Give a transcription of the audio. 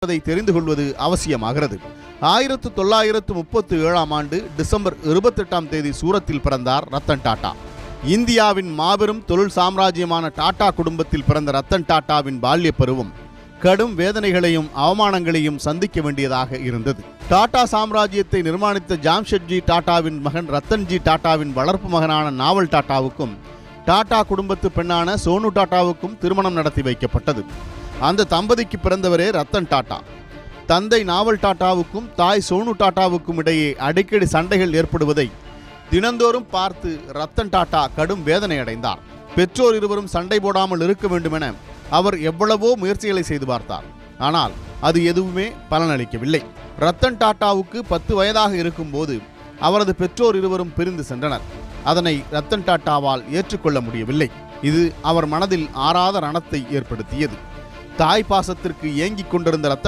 என்பதை தெரிந்து கொள்வது அவசியமாகிறது. 1937ஆம் ஆண்டு டிசம்பர் 28ஆம் தேதி சூரத்தில் பிறந்தார் ரத்தன் டாடா. இந்தியாவின் மாபெரும் தொழில் சாம்ராஜ்யமான டாடா குடும்பத்தில் பிறந்த ரத்தன் டாடாவின் பால்ய பருவம் கடும் வேதனைகளையும் அவமானங்களையும் சந்திக்க வேண்டியதாக இருந்தது. டாடா சாம்ராஜ்யத்தை நிர்மாணித்த ஜாம்ஷெட்ஜி டாடாவின் மகன் ரத்தன்ஜி டாடாவின் வளர்ப்பு மகனான நாவல் டாடாவுக்கும் டாடா குடும்பத்து பெண்ணான சோனு டாடாவுக்கும் திருமணம் நடத்தி வைக்கப்பட்டது. அந்த தம்பதிக்கு பிறந்தவரே ரத்தன் டாடா. தந்தை நாவல் டாடாவுக்கும் தாய் சோனு டாடாவுக்கும் இடையே அடிக்கடி சண்டைகள் ஏற்படுவதை தினந்தோறும் பார்த்து ரத்தன் டாடா கடும் வேதனை அடைந்தார். பெற்றோர் இருவரும் சண்டை போடாமல் இருக்க வேண்டுமென அவர் எவ்வளவோ முயற்சிகளை செய்து பார்த்தார். ஆனால் அது எதுவுமே பலனளிக்கவில்லை. ரத்தன் டாடாவுக்கு 10 வயதாக இருக்கும்போது அவரது பெற்றோர் இருவரும் பிரிந்து சென்றனர். அதனை ரத்தன் டாடாவால் ஏற்றுக்கொள்ள முடியவில்லை. இது அவர் மனதில் ஆறாத ரணத்தை ஏற்படுத்தியது. தாய் பாசத்திற்கு ஏங்கிக் கொண்டிருந்த ரத்தன்